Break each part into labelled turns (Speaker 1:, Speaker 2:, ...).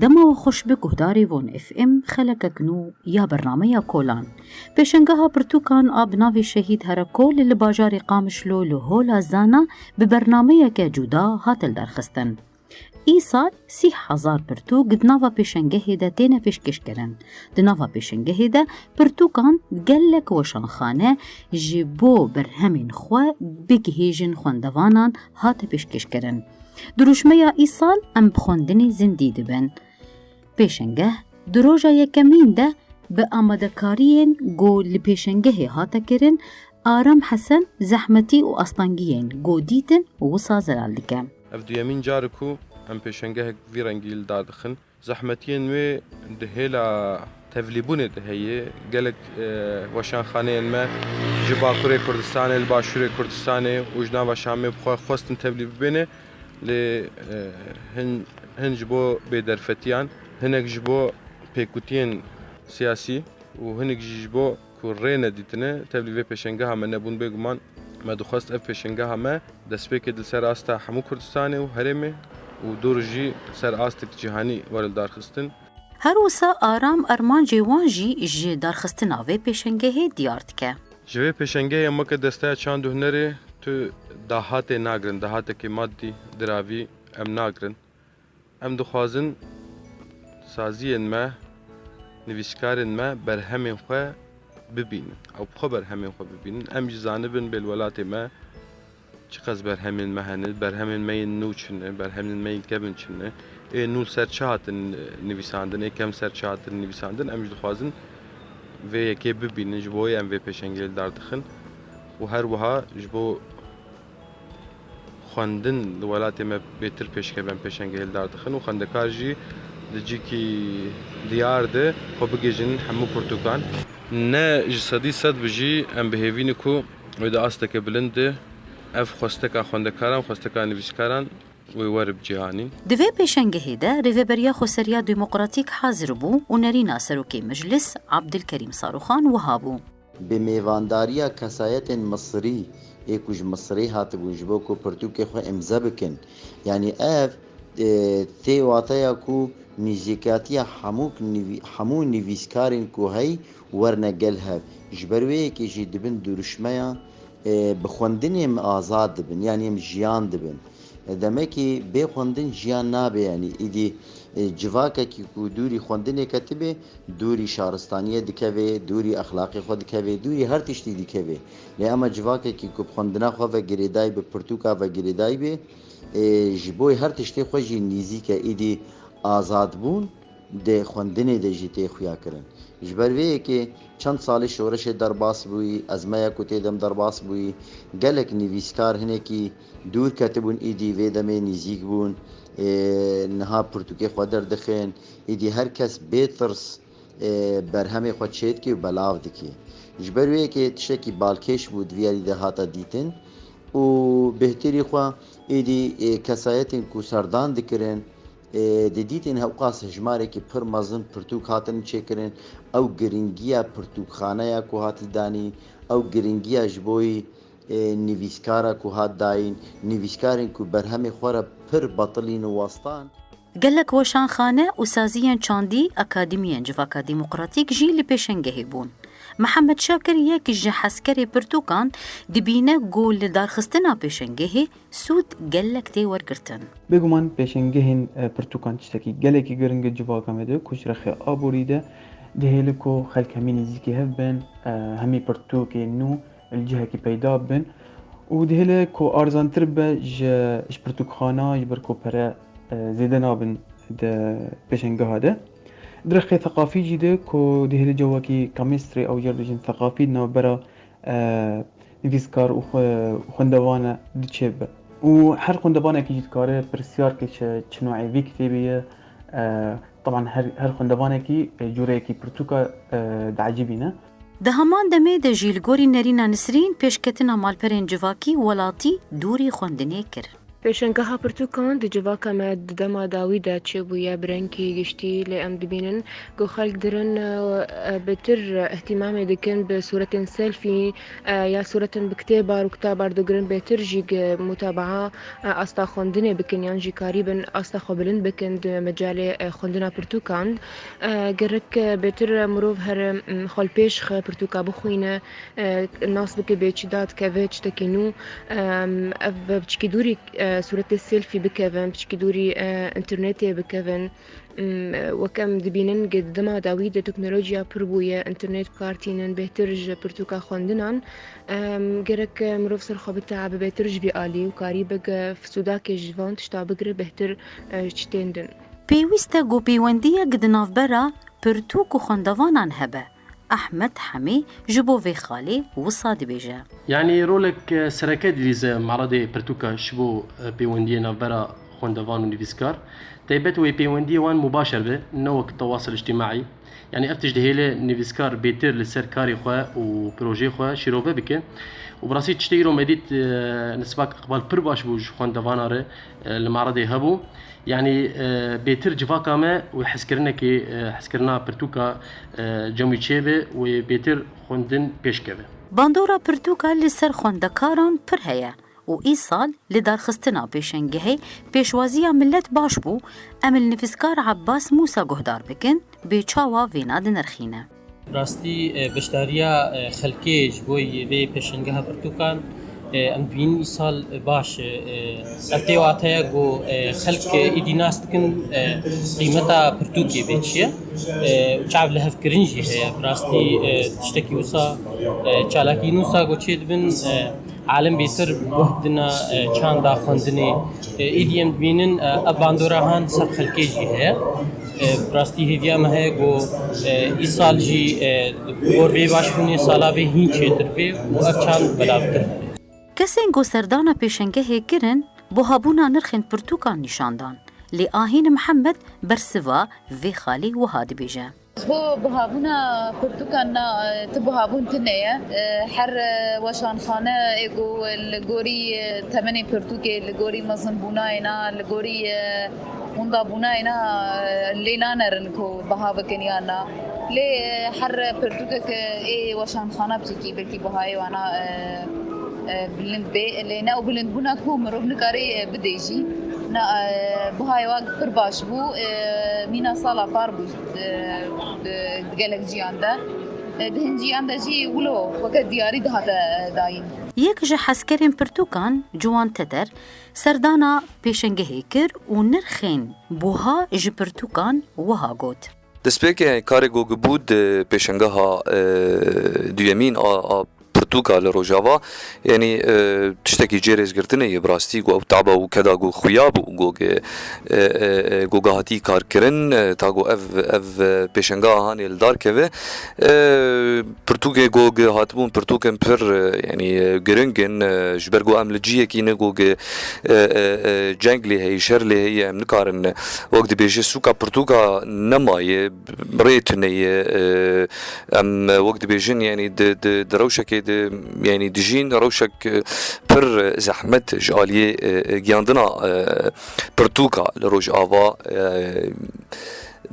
Speaker 1: دما و خوش به گهداری وون اف ام خلقکنو یا برنامه کولان پیشنگاه پرتوکان آبناوی شهید هرکول لباجار قامشلو لهولا زانا به برنامه که جدا هاتل درخستن. ای سال 30,000 پرتوک دناوا پیشنگه ده تینه پیشکش کرن. دناوا پیشنگه ده پرتوکان گلک وشانخانه جبو برهمین خواه بگهیجن خوندوانان هات پیشکش کرن. دروشمه ای سال ام بخوندنی زندی دبن. پیشنگه دروژا یکمین ده به آمادکارین گو لپیشنگه هاتا کرن آرام حسن زحمتی و اصلانگیین گو دیتن و سازرال دکم.
Speaker 2: افدو یمین جارکو ام پیشنگه ویرانگیل دادخن زحمتین و دهیلا تفلیبونه دهیه گلک وشانخانه ما جباکوره کردستان الباشوره کردستان وجنا و شامه بخواه خواستن تفلیب بینه ل هن جبو بدرفتیان هنگ جبو پیکوتین سیاسی و هنگ جبو کورینه دیتنه تفلیب پیشنگه هم نبون بگمان ما دخواست اف پیشنگه هم دست پیک دل سر آستا همو کردستان و هرمه و دورجی سر آستک جهانی ورل دارخستن.
Speaker 1: هر وسا آرام ارمان جوانجی جی دارخستن آوه پیشنگه دیارد که.
Speaker 2: جوه پیشنگه اما که دسته چند هنره تو دهات ناگرن دهات که مادی دراوی ام ناگرن ام دخوازن سازین ما نویسکارن ما برهمین خواه ببینن او بخوا برهمین خواه ببینن ام جزانبن بالولات ما چقدر برهمین مهنه برهمین مین نوچنه برهمین مین کبن چنه نول سرچهاتن نویساندن کم سرچهاتن نویساندن ام دخوازن و یکی ببینن جبوی ام و پیشنگیل داردخن و هر وها جبو خواندن ولات ما بهتر پیش کردن پیشنگیل داردخن و خواندکار جی دجی کی دیار ده خو بگیجن همو پرتوکان نه جسدی صد بجی ام بهوینی کو و دا استک بلند اف خواستکا خواندکاران خواستکا نویسکاران و ورب جهانی
Speaker 1: دوی پیشنگه ده ریوبریا خسریا دموکراتیک حاضر بو و نرینا سروکی مجلس عبدالکریم صاروخان وهابو
Speaker 3: به میوانداریا کسایت مصری ایکوش مصری هات بوجبو کو پرتوک خو امضا بکن یعنی اف تی واتیا کو نزیکاتی همو نویسکارین کو هی ورنگل هف جبروی کی جی دبن درشمه بخوندن آزاد بن یعنی جیان دبن دمکی به خوندن جیان نابه یعنی ایدی جواکه کی کو دوری خوندن کتبه دوری شهرستانیه دکوه دوری اخلاقی خود دکوه دوری هر تشتی دکوه اما جواکه کی کو خوندنا خو و گریدای به پرتوکا و گریدای به جبوی هر تشتی خوشی نیزی که ایدی آزاد بون ده خوندن ده جیته خویا کرن جبروی که چند سال شورش درباس بوی ازمایه کتی دم درباس بوی گلک نویسکار هنه کی دور کتبون ایدی ویدمه نزیک بون نها پرتوکی خود دردخین ایدی هر کس بیترس برهمه خود چید که و بلاو دکی جبروی که تشکی بالکش بود ویاری ده هاتا دیتن و بهتری خوا ایدی کسایتین کو سردان دکرن دیدین هوقاس هجماره که پر مزن پرتوک هاتن چکرن او گرینگیا پرتوک خانه یا کو هات دانی او گرینگیا جبوی نویسکارا کو هات داین نویسکارین کو برهم خوره پر بطلین واسطان
Speaker 1: گلک وشان خانه و سازیان چاندی اکادمیان جواکا دموکراتیک جی لپیشنگه بون محمد شاکر یک جحسکر پرتوکان دبینه گول دارخستنا پیشنگه سود گلک تی ورگرتن
Speaker 4: بگومان پیشنگه پرتوکان چتکی گلکی گرنگ جواکا مده کش رخی آبوریده دهیلکو خلک همین نزیکی هف بین همی پرتوکی نو الجهه کی پیدا بین و دهیلکو آرزانتر به اش پرتوکخانه جبرکو پره زیده نابن ده پیشنگه هاده درخي ثقافي جدا كو دهلي جواكي كاميستري او جردجن ثقافي نو برا نفيسكار وخندوانا دتشيب وهر خندوانا كي جتكاره برسيار كي شنوعي في كتابية طبعا هر خندوانا كي جوري كي برتوكا دعجبينا
Speaker 1: ده همان دمه ده جیلگوری نرینا نسرین پیشکتنا مالپرین جواکی ولاتی دوری خوندنه کر.
Speaker 5: پێشەنگەها پرتوکان دجڤاکەمە دەما داویدا چێ بووە برەنکی گشتی لێ ئەم دبینن گۆ خەلک درن بتر اهتیمامێ دکن بە سوورەتên سێلفی یا سوورەتن بکتێبار و کتابار دەگرن بێتر ژی متابعە ئاستا خوێندنێ بکن یان ژی کاری بن ئاستا خۆ بلند بکن مەجالێ خوێندنا پرتوکان گەرەک بێتر مرۆڤ هەر خۆڵپێش پرتوکا بخوینە ناس بکە بێچیدات کەڤێ شتێکی نو ئەڤ بچکی دووری سوورەتێ سێلفی بکەڤن پچکی دووری ئینترنێتێ بکەڤن وەکەم دبینن دەما داوی دە تەکنۆلۆژیا پڕ بوویە ئینترنێت بکارتینن بێتر ژە پرتوکا خوێندنان گەرەک مرۆڤ سەرخۆ بتەعە بێتر ژبی ئالی و کاری بگە سووداکێ ژڤان تشتا بگرە بێتر شتێندن
Speaker 1: پێویستە گۆپەیوەندیە گدناڤبەرە پرتوک و خوێندەوانان هەبە. ئەحمەد حەمی ji bo vê xalê wisa dibêje.
Speaker 6: Yani rolek sereke dîze maradê pirtûka ji bo pêwendiyê navbera xwendevan û nivîskar taybet wê pêwendiyê wan mubâşer be ne wek tewasıl îctimai. Yani ev tişt dihêle nivîskar bêtir li ser karê xwe û projeyê xwe şîrove bike û bi rastî tiştekî ro me dît nisbak iqbal pir baş bû ji xwendevana re li maradê hebû. Yani bêtir civaka me wê hezkirina pirtûka cemî çêbe wê bêtir xwendin pêşkeve.
Speaker 1: Bandora pirtûka li ser xwendekaran pir heye û îsal li darxistina pêşengehê pêşwaziya millet baş bû em li nivîskar Abbas Musa guhdar bikin bê çawa vêna dinirxîne.
Speaker 7: Rastî beşdariya xelkê ji bo vê pêşengeha pirtûkan em bînin îsal baş ev tê wateya got xelk êdî nas dikin qîmeta pirtûkê vê çi ye çav li hevkirin jî heye rastî tiştekî wisa çalakî nûsa got çê dibin عالم بێتر بوهدنا چاندا خوێندنê êdî em dibînin ev bandorahan ser xelkê jî heye rastî hêviya me heye got îsal jî gor vê başbûnê sala vê hîn çêtir bê û ev çand belavtir heye.
Speaker 1: Kesên goserdana pêşengehê kirin bo habûna nirxên pirtûkan nîşandan. Lê Ahîn Mihemed bersiva vê xalê wiha dibêje.
Speaker 8: بۆ بەهابوونا پرتوکاننا تو بەهابوون تنەیە هەر وەشانخانە ئێگۆ لە گۆری تەمەنی پرتوکێ لە گۆری مەزنبووناینا لە گۆری هوندابووناینا لێ نانەرن کۆ بەها بکەنیاننا لێ هەر پرتوکێک ئێ وەشانخانە بچێکی بەرکی بەهایێوانە بلند بێ لێنە و بلندبوونا کۆ مرۆڤ نکارێ بدەیژی بەهایوا پڕ باش بوو مینا ساڵا پار بوو gelek ciyanda dihin ciyanda jî wilo weke diyarî dihate dayîn.
Speaker 1: Yek ji hezkerên pirtûkan Ciwan Teter serdana pêşengehê kir û nirxên buha ji pirtûkan wiha got.
Speaker 9: Destpêkê karê gogibû di pêşengeha duyemîn a pirtûka li Rojava yani tiştekî cêrêzgirtinê yê bi rastî got ew taba û keda got xuya bû goga hatî karkirin ta got ev pêşengeha hanê li dar keve pirtûkê gog hatibûn pirtûkên pir yani giringin ji ber got em li ciyekî ne gog ceng lê heye şer lê heye em nikarin wek dibêje sûka pirtûka nemaye rê tuneye em wek dibêjin yani di rewşekê yani dijîn rewşek pir zehmet ji aliyê giyandina pirtûka li Rojava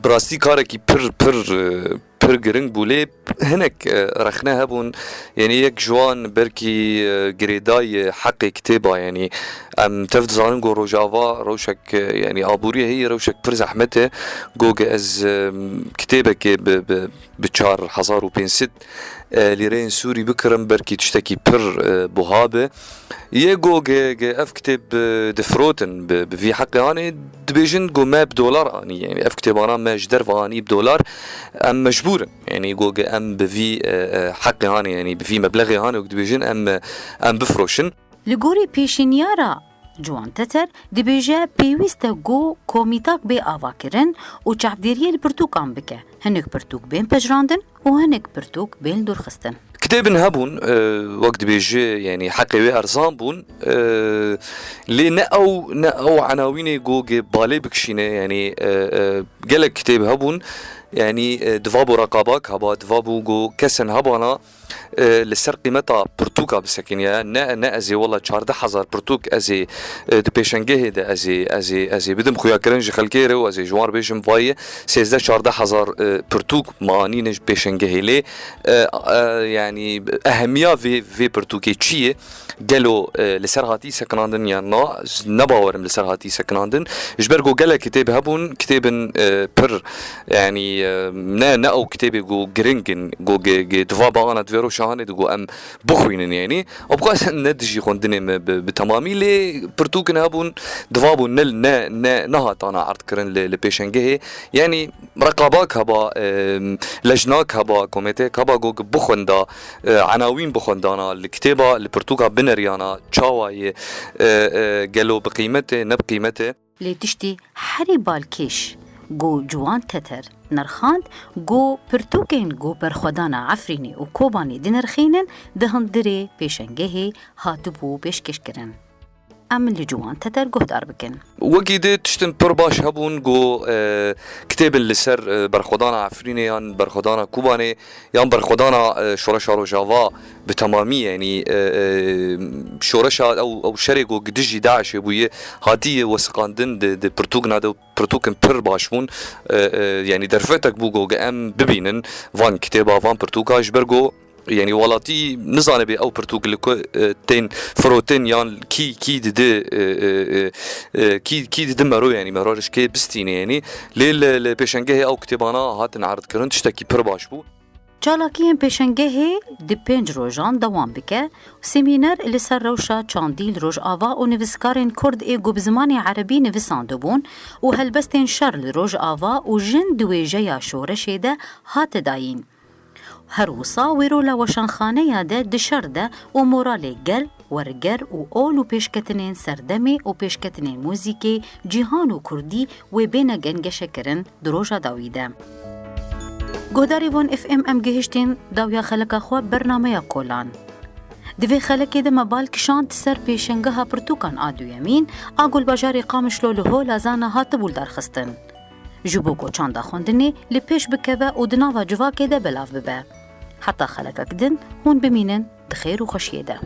Speaker 9: bi rastî karekî pir giring bû lê hinek rexne hebûn yani yek ji wan berkî girêdayê heqê kitêba yani em tev dizanin got Rojava rewşek yani aboriyê heye rewşek pir zehmet e got ez kitêbekê bi 4500 lîreyên Sûrî bikirim berkî tiştekî pir buha be yê got ev kitêb difirotin bi vî heqê anê dibêjin got me bi dolar anî yani ev kitêbana me ji derve anî bi dolar em mecbûrin yani got em bi vî heqê anê yani bi vî meblexê anê dibêjin em bifroşin.
Speaker 1: Li gorî pêşînyara Ciwan Teter dibêje pêwîst e got komîtak bê avakirin û çavdêriyê li pirtûkan bike. Hinek pirtûk bên pejrandin û hinek pirtûk bên dûrxistin.
Speaker 9: Kitêbin hebûn wek dibêje yani heqê wê erzan bûn lê ne ew enawînê got balê bikişîne yani gelek kitêb hebûn yani diva bû reqabak heba diva bû got kesên hebana لسر قيمتها برتوكا بسكينيا نا ازي والله 14000 برتوك ازي دبيشنجه ده ازي بدم خويا كرنج خلكيري وازي جوار بيشم فاي 14000 برتوك مانينج بيشنجه لي يعني اهميه في برتوكي تشي قالوا لسرهاتي سكناندن يانا نباورم لسرهاتي سكناندن جبرجو قال كتاب هبون كتاب بر يعني نا او كتابي جو جرينجن جو دفابا انا دفيرو شهانه جو ام بخوين يعني ابقى ندجي خوندني بتمامي لي برتوكن هبون دفابو نل نهات انا عرض كرن لبيشنجه يعني رقاباك هبا لجناك هبا كوميتيك هبا جو بخوندا عناوين بخوندانا الكتابه البرتوكا بنريانا تشاواي قالوا بقيمته نبقيمته
Speaker 1: لي تشتي حريبال كيش جو جوان تتر نرخاند جو برتوكين جو برخودانا عفريني وكوباني دي نرخينن دهن دري بيشنجهي هاتبو بيشكشكرن ام اللي جوان تتر قهدار بكن
Speaker 9: وكيد تشتن برباش هبون جو كتاب اللي سر برخودانا عفريني يان برخودانا كوباني يان برخودانا شورشا روجافا بتمامية يعني شورشا او شرقو قدجي داعش يبويه هاتيه وسقاندن دي برتوكنا دو برتوكن برباشون يعني درفتك بوغو ام ببينن فان كتابا فان برتوكا جبرجو يعني ولاتي نزانبي او برتوك اللي تين فروتين يان كي دمرو يعني مراجش كي بستيني يعني ليل بيشنجه او كتابانا هات نعرض كرنت تشتكي برباش بو
Speaker 1: جالاكيين بيشنجه دي بينج روجان دوام بكه سيمينار اللي سر روشا چانديل روج آوا و نویسکارین کرد ایگو بزمانی عربی نویسانده بون و هلبستین شرل روج آوا و جن دویجه یا شورشه ده هات داین هروسا ويرولا وشنخانه ياده دشرده و مورالي گل ورگر و اول و پیشکتنین سردمی و پیشکتنین موزیکی جیهان و کردی و بین گنگشه کرن دروجا داویده. گوداری وان اف ام گهشتین داویا خلقا خواه برنامه کولان. دوی خلقی ده مبال کشاند سر پیشنگه پرتوکان آدو یمین آگول بجاری قامشلو لهو لازانه هاتبول درخستن. جبوكو چاندا خوندني لپیش بکوه و دناوا جواکه ده بلاف ببه. حتی خلقک دن هون بمینن دخیر و خوشیه ده.